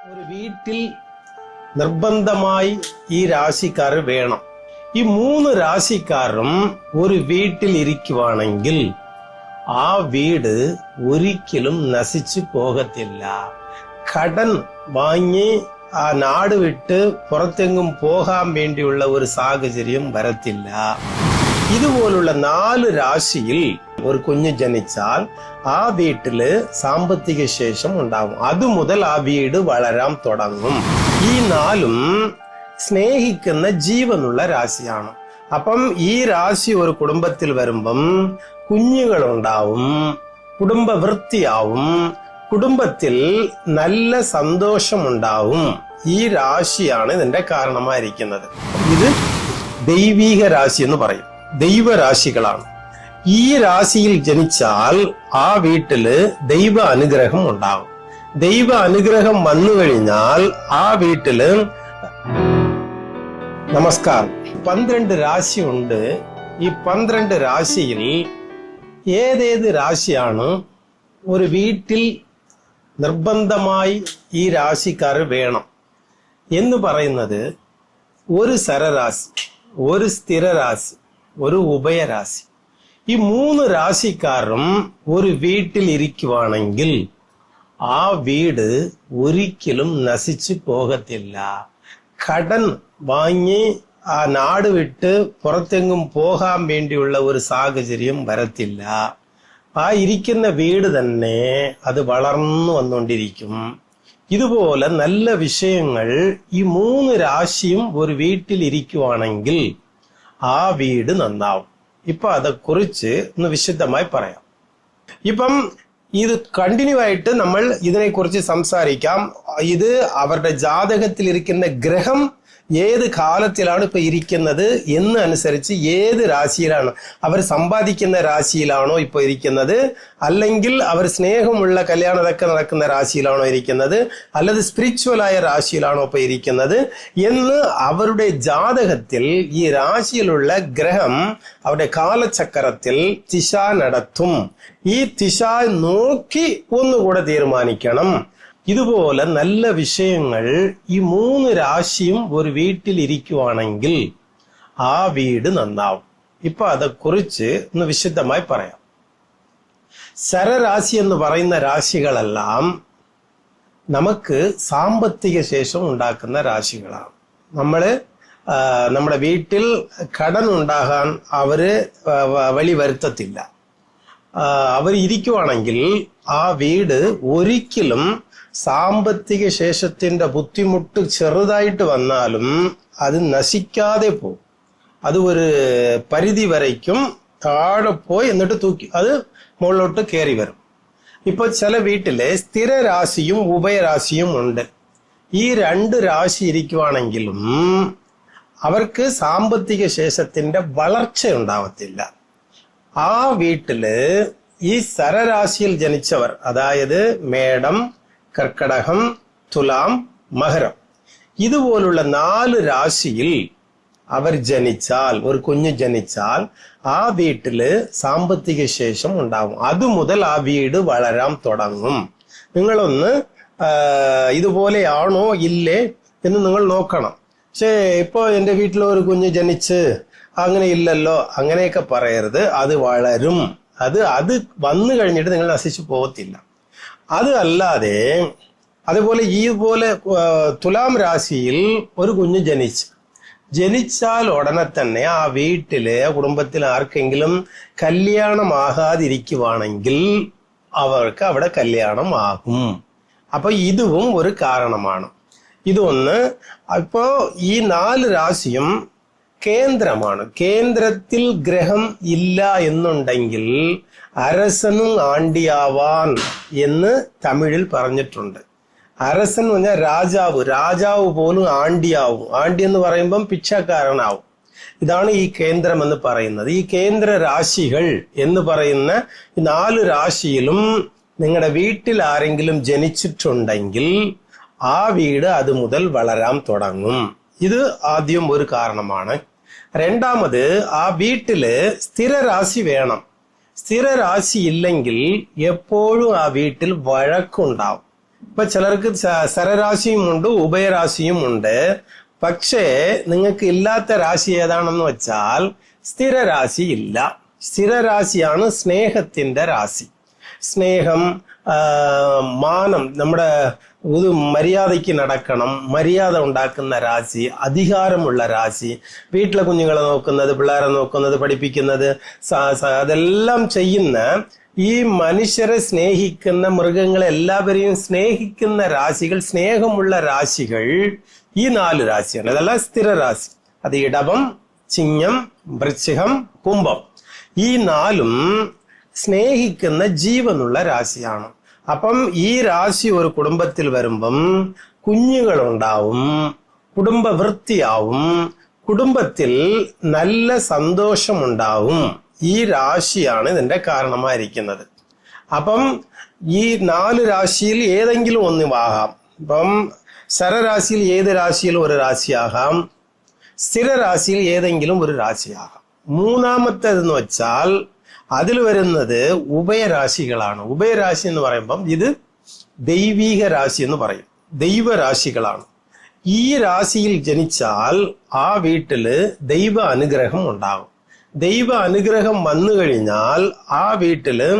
ഒരു വീട്ടിൽ നിർബന്ധമായി ഈ രാശിക്കാർ വേണം. ഈ 3 രാശിക്കാരും ഒരു വീട്ടിൽ ഇരിക്കുവാണെങ്കിൽ ആ വീട് ഒരിക്കലും നശിച്ചു പോകത്തില്ല. കടൻ വാങ്ങി ആ നാട് വിട്ട് പുറത്തെങ്ങും പോകാൻ വേണ്ടിയുള്ള ഒരു സാഹചര്യം വരത്തില്ല. ഇതുപോലുള്ള 4 രാശിയിൽ ഒരു കുഞ്ഞ് ജനിച്ചാൽ ആ വീട്ടില് സാമ്പത്തിക ശേഷം ഉണ്ടാകും. അതുമുതൽ ആ വീട് വളരാൻ തുടങ്ങും. ഈ 4ഉം സ്നേഹിക്കുന്ന ജീവനുള്ള രാശിയാണ്. അപ്പം ഈ രാശി ഒരു കുടുംബത്തിൽ വരുമ്പം കുഞ്ഞുങ്ങളുണ്ടാവും, കുടുംബ വൃത്തിയാവും, കുടുംബത്തിൽ നല്ല സന്തോഷമുണ്ടാവും. ഈ രാശിയാണ് ഇതിന്റെ കാരണമായിരിക്കുന്നത്. ഇത് ദൈവീക രാശി എന്ന് പറയും. ദൈവരാശികളാണ്. ഈ രാശിയിൽ ജനിച്ചാൽ ആ വീട്ടില് ദൈവ അനുഗ്രഹം ഉണ്ടാകും. ദൈവ അനുഗ്രഹം വന്നു കഴിഞ്ഞാൽ ആ വീട്ടില് നമസ്കാരം 12 രാശി ഉണ്ട്. ഈ 12 രാശിയിൽ ഏതേത് രാശിയാണ് ഒരു വീട്ടിൽ നിർബന്ധമായി ഈ രാശിക്കാർ വേണം എന്ന് പറയുന്നത്? ഒരു സരരാശി, ഒരു സ്ഥിരരാശി, ഒരു ഉഭയരാശി. ഈ 3 രാശിക്കാരും ഒരു വീട്ടിൽ ഇരിക്കുവാണെങ്കിൽ ആ വീട് ഒരിക്കലും നശിച്ചു പോകത്തില്ല. കടൻ വാങ്ങി ആ നാട് വിട്ട് പുറത്തെങ്ങും പോകാൻ വേണ്ടിയുള്ള ഒരു സാഹചര്യം വരത്തില്ല. ആ ഇരിക്കുന്ന വീട് തന്നെ അത് വളർന്നു വന്നുകൊണ്ടിരിക്കും. ഇതുപോലെ നല്ല വിഷയങ്ങൾ ഈ 3 രാശിയും ഒരു വീട്ടിൽ ഇരിക്കുവാണെങ്കിൽ ആ വീട് നന്നാവും. ഇപ്പൊ അതേക്കുറിച്ച് ഒന്ന് വിശദമായി പറയാം. ഇപ്പം ഇത് കണ്ടിന്യൂ ആയിട്ട് നമ്മൾ ഇതിനെക്കുറിച്ച് സംസാരിക്കാം. ഇത് അവരുടെ ജാതകത്തിൽ ഇരിക്കുന്ന ഗ്രഹം ഏത് കാലത്തിലാണ് ഇപ്പൊ ഇരിക്കുന്നത് എന്ന് അനുസരിച്ച് ഏത് രാശിയിലാണ് അവർ സമ്പാദിക്കുന്ന രാശിയിലാണോ ഇപ്പൊ ഇരിക്കുന്നത്, അല്ലെങ്കിൽ അവർ സ്നേഹമുള്ള കല്യാണമൊക്കെ നടക്കുന്ന രാശിയിലാണോ ഇരിക്കുന്നത്, അല്ലത് സ്പിരിച്വലായ രാശിയിലാണോ ഇപ്പൊ ഇരിക്കുന്നത് എന്ന് അവരുടെ ജാതകത്തിൽ ഈ രാശിയിലുള്ള ഗ്രഹം അവരുടെ കാലചക്രത്തിൽ ദിശ നടത്തും. ഈ ദിശ നോക്കി ഒന്നുകൂടെ തീരുമാനിക്കണം. ഇതുപോലെ നല്ല വിഷയങ്ങൾ ഈ 3 രാശിയും ഒരു വീട്ടിൽ ഇരിക്കുവാണെങ്കിൽ ആ വീട് നന്നാവും. ഇപ്പൊ അതേക്കുറിച്ച് ഒന്ന് വിശദമായി പറയാം. സരരാശി എന്ന് പറയുന്ന രാശികളെല്ലാം നമുക്ക് സാമ്പത്തിക ശേഷം ഉണ്ടാക്കുന്ന രാശികളാണ്. നമ്മുടെ വീട്ടിൽ കടൻ ഉണ്ടാകാൻ അവര് വഴി വരുത്തത്തില്ല. അവർ ഇരിക്കുവാണെങ്കിൽ ആ വീട് ഒരിക്കലും സാമ്പത്തിക ശേഷത്തിന്റെ ബുദ്ധിമുട്ട് ചെറുതായിട്ട് വന്നാലും അത് നശിക്കാതെ പോകും. അത് ഒരു പരിധി വരയ്ക്കും താഴെ പോയി എന്നിട്ട് തൂക്കി അത് മുകളിലോട്ട് കയറി വരും. ഇപ്പൊ ചില വീട്ടിലെ സ്ഥിരരാശിയും ഉഭയരാശിയും ഉണ്ട്. ഈ 2 രാശി ഇരിക്കുവാണെങ്കിലും അവർക്ക് സാമ്പത്തിക ശേഷത്തിന്റെ വളർച്ച ഉണ്ടാവത്തില്ല. ആ വീട്ടില് ഈ സരരാശിയിൽ ജനിച്ചവർ, അതായത് മേടം, കർക്കടകം, തുലാം, മകരം, ഇതുപോലുള്ള 4 രാശിയിൽ അവർ ജനിച്ചാൽ, ഒരു കുഞ്ഞ് ജനിച്ചാൽ ആ വീട്ടില് സാമ്പത്തിക ശേഷം ഉണ്ടാകും. അതുമുതൽ ആ വീട് വളരാൻ തുടങ്ങും. നിങ്ങളൊന്ന് ഇതുപോലെയാണോ ഇല്ലേ എന്ന് നിങ്ങൾ നോക്കണം. പക്ഷേ ഇപ്പൊ എന്റെ വീട്ടിൽ ഒരു കുഞ്ഞ് ജനിച്ച് അങ്ങനെ ഇല്ലല്ലോ അങ്ങനെയൊക്കെ പറയരുത്. അത് വളരും. അത് വന്നു കഴിഞ്ഞിട്ട് നിങ്ങൾ നശിച്ചു പോകത്തില്ല. അത് അല്ലാതെ അതുപോലെ ഇതുപോലെ തുലാം രാശിയിൽ ഒരു കുഞ്ഞ് ജനിച്ചാൽ ഉടനെ തന്നെ ആ വീട്ടിലെ കുടുംബത്തിൽ ആർക്കെങ്കിലും കല്യാണമാകാതിരിക്കുവാണെങ്കിൽ അവർക്ക് അവിടെ കല്യാണം ആകും. അപ്പൊ ഇതും ഒരു കാരണമാണ്. ഇതൊന്ന്. ഇപ്പോ ഈ 4 രാശിയും കേന്ദ്രമാണ്. കേന്ദ്രത്തിൽ ഗ്രഹം ഇല്ല എന്നുണ്ടെങ്കിൽ അരസനും ആണ്ടിയാവാൻ എന്ന് തമിഴിൽ പറഞ്ഞിട്ടുണ്ട്. അരസൻ എന്ന് പറഞ്ഞാൽ രാജാവ് പോലും ആണ്ടിയാവും. ആണ്ടി എന്ന് പറയുമ്പം പിച്ചക്കാരനാവും. ഇതാണ് ഈ കേന്ദ്രം എന്ന് പറയുന്നത്. ഈ കേന്ദ്ര രാശികൾ എന്ന് പറയുന്ന 4 രാശിയിലും നിങ്ങളുടെ വീട്ടിൽ ആരെങ്കിലും ജനിച്ചിട്ടുണ്ടെങ്കിൽ ആ വീട് അത് മുതൽ വളരാൻ തുടങ്ങും. ഇത് ആദ്യം ഒരു കാരണമാണ്. രണ്ടാമത്, ആ വീട്ടില് സ്ഥിരരാശി വേണം. സ്ഥിരരാശി ഇല്ലെങ്കിൽ എപ്പോഴും ആ വീട്ടിൽ വഴക്കുണ്ടാവും. ഇപ്പൊ ചിലർക്ക് സരരാശിയും ഉണ്ട്, ഉഭയരാശിയും ഉണ്ട്. പക്ഷേ നിങ്ങൾക്ക് ഇല്ലാത്ത രാശി ഏതാണെന്ന് വെച്ചാൽ സ്ഥിരരാശി ഇല്ല. സ്ഥിരരാശിയാണ് സ്നേഹത്തിന്റെ രാശി. സ്നേഹം, മാനം, നമ്മുടെ ഒരു മര്യാദയ്ക്ക് നടക്കണം, മര്യാദ ഉണ്ടാക്കുന്ന രാശി, അധികാരമുള്ള രാശി, വീട്ടിലെ കുഞ്ഞുങ്ങളെ നോക്കുന്നത്, പിള്ളേരെ നോക്കുന്നത്, പഠിപ്പിക്കുന്നത്, അതെല്ലാം ചെയ്യുന്ന ഈ മനുഷ്യരെ സ്നേഹിക്കുന്ന, മൃഗങ്ങളെ എല്ലാവരെയും സ്നേഹിക്കുന്ന രാശികൾ, സ്നേഹമുള്ള രാശികൾ ഈ 4 രാശിയാണ്. അതെല്ലാം സ്ഥിരരാശി. അത് ഇടവം, ചിങ്ങം, വൃശ്ചികം, കുംഭം. ഈ 4ഉം സ്നേഹിക്കുന്ന ജീവനുള്ള രാശിയാണ്. അപ്പം ഈ രാശി ഒരു കുടുംബത്തിൽ വരുമ്പം കുഞ്ഞുങ്ങളുണ്ടാവും, കുടുംബ വൃത്തിയാവും, കുടുംബത്തിൽ നല്ല സന്തോഷമുണ്ടാവും. ഈ രാശിയാണ് ഇതിന്റെ കാരണമായിരിക്കുന്നത്. അപ്പം ഈ 4 രാശിയിൽ ഏതെങ്കിലും ഒന്ന് ആകാം. ഇപ്പം ശരരാശിയിൽ ഏത് രാശിയിലും ഒരു രാശിയാകാം, സ്ഥിരരാശിയിൽ ഏതെങ്കിലും ഒരു രാശിയാകാം. മൂന്നാമത്തേതെന്ന് വെച്ചാൽ അതിൽ വരുന്നത് ഉഭയരാശികളാണ്. ഉഭയരാശി എന്ന് പറയുമ്പം ഇത് ദൈവീക രാശി എന്ന് പറയും, ദൈവരാശികളാണ്. ഈ രാശിയിൽ ജനിച്ചാൽ ആ വീട്ടില് ദൈവ അനുഗ്രഹം ഉണ്ടാകും. ദൈവ അനുഗ്രഹം വന്നു കഴിഞ്ഞാൽ ആ വീട്ടില്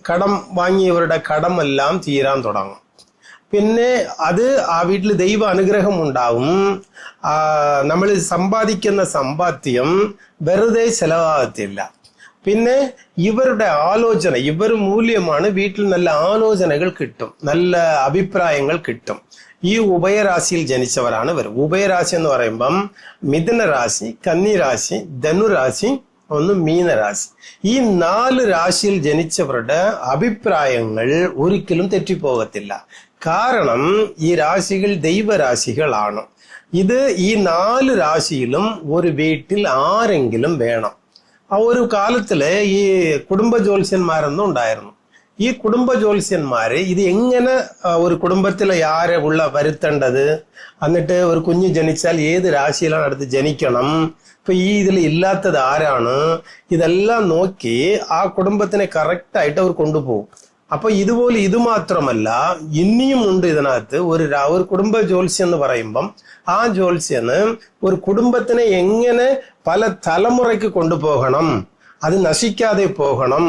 കടം വാങ്ങിയവരുടെ കടമെല്ലാം തീരാൻ തുടങ്ങും. പിന്നെ അത് ആ വീട്ടിൽ ദൈവ അനുഗ്രഹം ഉണ്ടാവും. നമ്മൾ സമ്പാദിക്കുന്ന സമ്പാദ്യം വെറുതെ ചെലവാകത്തില്ല. പിന്നെ ഇവരുടെ ആലോചന, ഇവർ മൂല്യമാണ്. വീട്ടിൽ നല്ല ആലോചനകൾ കിട്ടും, നല്ല അഭിപ്രായങ്ങൾ കിട്ടും. ഈ ഉഭയരാശിയിൽ ജനിച്ചവരാണ് ഇവർ. ഉഭയരാശി എന്ന് പറയുമ്പം മിഥുന രാശി, കന്നി രാശി, ധനുരാശി, മീനരാശി. ഈ 4 രാശിയിൽ ജനിച്ചവരുടെ അഭിപ്രായങ്ങൾ ഒരിക്കലും തെറ്റിപ്പോകത്തില്ല. കാരണം ഈ രാശികൾ ദൈവരാശികളാണ്. ഇത് ഈ 4 രാശിയിലും ഒരു വീട്ടിൽ ആരെങ്കിലും വേണം. ആ ഒരു കാലത്തില് ഈ കുടുംബ ജ്യോത്സ്യന്മാരൊന്നും ഉണ്ടായിരുന്നു. ഈ കുടുംബ ജ്യോത്സ്യന്മാര് ഇത് എങ്ങനെ ഒരു കുടുംബത്തിലെ ആരെ വരുത്തേണ്ടത്, എന്നിട്ട് ഒരു കുഞ്ഞ് ജനിച്ചാൽ ഏത് രാശിയിലാണ് അടുത്ത് ജനിക്കണം, ഇപ്പൊ ഈ ഇതിൽ ഇല്ലാത്തത് ആരാണ്, ഇതെല്ലാം നോക്കി ആ കുടുംബത്തിനെ കറക്റ്റായിട്ട് അവർ കൊണ്ടുപോകും. അപ്പൊ ഇതുപോലെ ഇത് മാത്രമല്ല, ഇനിയും ഉണ്ട് ഇതിനകത്ത്. ഒരു കുടുംബ ജ്യോത്സ്യം എന്ന് പറയുമ്പം ആ ജ്യോത്സ്യന് ഒരു കുടുംബത്തിനെ എങ്ങനെ പല തലമുറയ്ക്ക് കൊണ്ടുപോകണം, അത് നശിക്കാതെ പോകണം,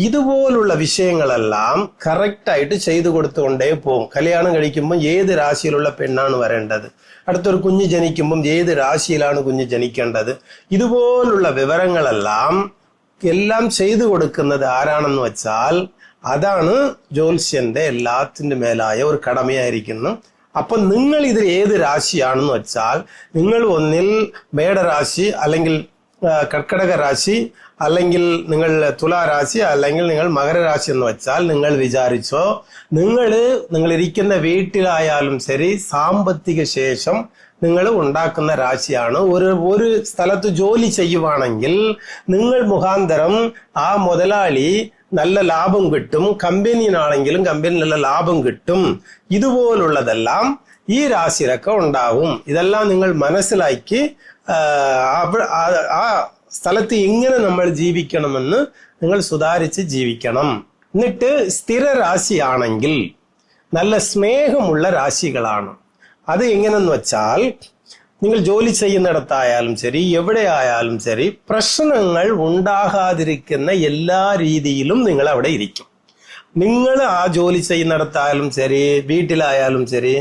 ഇതുപോലുള്ള വിഷയങ്ങളെല്ലാം കറക്റ്റായിട്ട് ചെയ്തു കൊടുത്തുകൊണ്ടേ പോകും. കല്യാണം കഴിക്കുമ്പോൾ ഏത് രാശിയിലുള്ള പെണ്ണാണ് വരേണ്ടത്, അടുത്തൊരു കുഞ്ഞ് ജനിക്കുമ്പം ഏത് രാശിയിലാണ് കുഞ്ഞ് ജനിക്കേണ്ടത്, ഇതുപോലുള്ള എല്ലാം ചെയ്തു കൊടുക്കുന്നത് ആരാണെന്ന് വെച്ചാൽ അതാണ് ജ്യോത്സ്യന്റെ എല്ലാത്തിന്റെ മേലായ ഒരു കടമയായിരിക്കുന്നു. അപ്പൊ നിങ്ങൾ ഇതിൽ ഏത് രാശിയാണെന്ന് വെച്ചാൽ നിങ്ങൾ ഒന്നിൽ മേടരാശി, അല്ലെങ്കിൽ കർക്കടക രാശി, അല്ലെങ്കിൽ നിങ്ങൾ തുലാരാശി, അല്ലെങ്കിൽ നിങ്ങൾ മകരരാശി എന്ന് വെച്ചാൽ നിങ്ങൾ വിചാരിച്ചോ, നിങ്ങൾ ഇരിക്കുന്ന വീട്ടിലായാലും ശരി സാമ്പത്തിക ശേഷം നിങ്ങൾ ഉണ്ടാക്കുന്ന രാശിയാണ്. ഒരു സ്ഥലത്ത് ജോലി ചെയ്യുവാണെങ്കിൽ നിങ്ങൾ മുഖാന്തരം ആ മുതലാളി നല്ല ലാഭം കിട്ടും, കമ്പനിയിലാണെങ്കിലും കമ്പനി നല്ല ലാഭം കിട്ടും. ഇതുപോലുള്ളതെല്ലാം ഈ രാശിയിലൊക്കെ ഉണ്ടാവും. ഇതെല്ലാം നിങ്ങൾ മനസ്സിലാക്കി ആ സ്ഥലത്ത് എങ്ങനെ നമ്മൾ ജീവിക്കണമെന്ന് നിങ്ങൾ സുധാരിച്ച് ജീവിക്കണം. എന്നിട്ട് സ്ഥിര രാശിയാണെങ്കിൽ നല്ല സ്നേഹമുള്ള രാശികളാണ്. അത് എങ്ങനെന്ന് വെച്ചാൽ നിങ്ങൾ ജോലി ചെയ്യുന്നിടത്തായാലും ശരി, എവിടെ ആയാലും ശരി, പ്രശ്നങ്ങൾ ഉണ്ടാകാതിരിക്കുന്ന എല്ലാ രീതിയിലും നിങ്ങൾ അവിടെ ഇരിക്കും. നിങ്ങൾ ആ ജോലി ചെയ്യുന്നിടത്തായാലും ശരി, വീട്ടിലായാലും ശരി,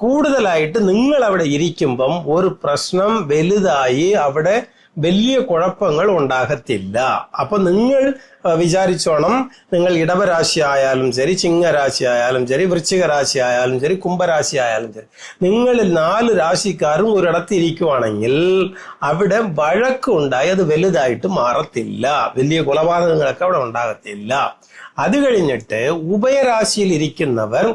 കൂടുതലായിട്ട് നിങ്ങൾ അവിടെ ഇരിക്കുമ്പം ഒരു പ്രശ്നം വലുതായി അവിടെ വലിയ കുഴപ്പങ്ങൾ ഉണ്ടാകത്തില്ല. അപ്പൊ നിങ്ങൾ വിചാരിച്ചോണം, നിങ്ങൾ ഇടവരാശി ആയാലും ശരി, ചിങ്ങരാശി ആയാലും ശരി, വൃശ്ചിക രാശി ആയാലും ശരി, കുംഭരാശി ആയാലും ശരി, നിങ്ങൾ 4 രാശിക്കാരും ഒരിടത്ത് ഇരിക്കുവാണെങ്കിൽ അവിടെ വഴക്ക് ഉണ്ടായി അത് വലുതായിട്ട് മാറത്തില്ല, വലിയ കൊലപാതകങ്ങളൊക്കെ അവിടെ ഉണ്ടാകത്തില്ല. അത് കഴിഞ്ഞിട്ട് ഉഭയരാശിയിൽ ഇരിക്കുന്നവർ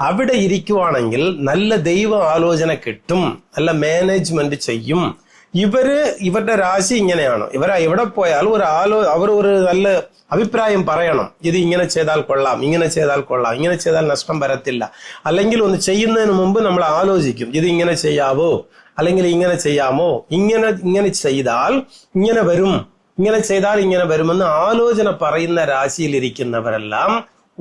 അവിടെ ഇരിക്കുവാണെങ്കിൽ നല്ല ദൈവ ആലോചന കിട്ടും, നല്ല മാനേജ്മെന്റ് ചെയ്യും. ഇവരുടെ രാശി ഇങ്ങനെയാണ്. എവിടെ പോയാലും അവർ ഒരു നല്ല അഭിപ്രായം പറയണം. ഇത് ഇങ്ങനെ ചെയ്താൽ കൊള്ളാം, ഇങ്ങനെ ചെയ്താൽ കൊള്ളാം, ഇങ്ങനെ ചെയ്താൽ നഷ്ടം വരത്തില്ല. അല്ലെങ്കിൽ ഒന്ന് ചെയ്യുന്നതിന് മുമ്പ് നമ്മൾ ആലോചിക്കും, ഇത് ഇങ്ങനെ ചെയ്യാവോ, അല്ലെങ്കിൽ ഇങ്ങനെ ചെയ്യാമോ, ഇങ്ങനെ ചെയ്താൽ ഇങ്ങനെ വരും, ഇങ്ങനെ ചെയ്താൽ ഇങ്ങനെ വരുമെന്ന് ആലോചന പറയുന്ന രാശിയിലിരിക്കുന്നവരെല്ലാം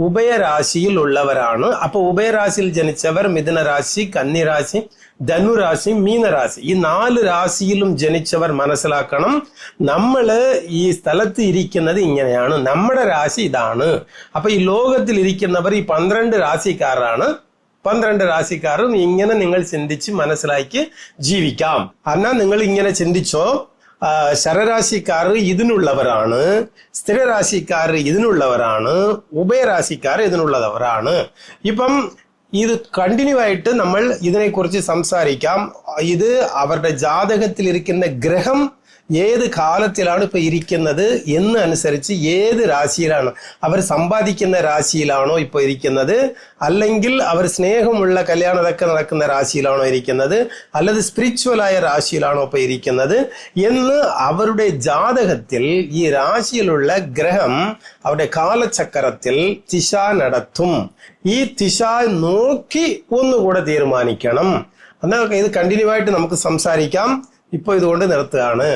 ഉഭയരാശിയിൽ ഉള്ളവരാണ്. അപ്പൊ ഉഭയരാശിയിൽ ജനിച്ചവർ മിഥുനരാശി, കന്നിരാശി, ധനുരാശി, മീനരാശി, ഈ 4 രാശിയിലും ജനിച്ചവർ മനസ്സിലാക്കണം, നമ്മള് ഈ സ്ഥലത്ത് ഇരിക്കുന്നത് ഇങ്ങനെയാണ്, നമ്മുടെ രാശി ഇതാണ്. അപ്പൊ ഈ ലോകത്തിൽ ഇരിക്കുന്നവർ ഈ 12 രാശിക്കാരാണ്. 12 രാശിക്കാരും ഇങ്ങനെ നിങ്ങൾ ചിന്തിച്ച് മനസ്സിലാക്കി ജീവിക്കാം. എന്നാൽ നിങ്ങൾ ഇങ്ങനെ ചിന്തിച്ചോ, ശരരാശിക്കാർ ഇതിനുള്ളവരാണ്, സ്ഥിരരാശിക്കാർ ഇതിനുള്ളവരാണ്, ഉഭയരാശിക്കാർ ഇതിനുള്ളവരാണ്. ഇപ്പം ഇത് കണ്ടിന്യൂ ആയിട്ട് നമ്മൾ ഇതിനെക്കുറിച്ച് സംസാരിക്കാം. ഇത് അവരുടെ ജാതകത്തിൽ ഇരിക്കുന്ന ഗ്രഹം ഏത് കാലത്തിലാണ് ഇപ്പൊ ഇരിക്കുന്നത് എന്ന് അനുസരിച്ച് ഏത് രാശിയിലാണ് അവർ സമ്പാദിക്കുന്ന രാശിയിലാണോ ഇപ്പൊ ഇരിക്കുന്നത്, അല്ലെങ്കിൽ അവർ സ്നേഹമുള്ള കല്യാണമൊക്കെ നടക്കുന്ന രാശിയിലാണോ ഇരിക്കുന്നത്, അല്ലെങ്കിൽ സ്പിരിച്വലായ രാശിയിലാണോ ഇപ്പൊ ഇരിക്കുന്നത് എന്ന് അവരുടെ ജാതകത്തിൽ ഈ രാശിയിലുള്ള ഗ്രഹം അവരുടെ കാലചക്രത്തിൽ ദിശ നടത്തും. ഈ ദിശ നോക്കി ഒന്നുകൂടെ തീരുമാനിക്കണം. എന്നാൽ ഇത് കണ്ടിന്യൂ ആയിട്ട് നമുക്ക് സംസാരിക്കാം. ഇപ്പൊ ഇതുകൊണ്ട് നിർത്തുകയാണ്.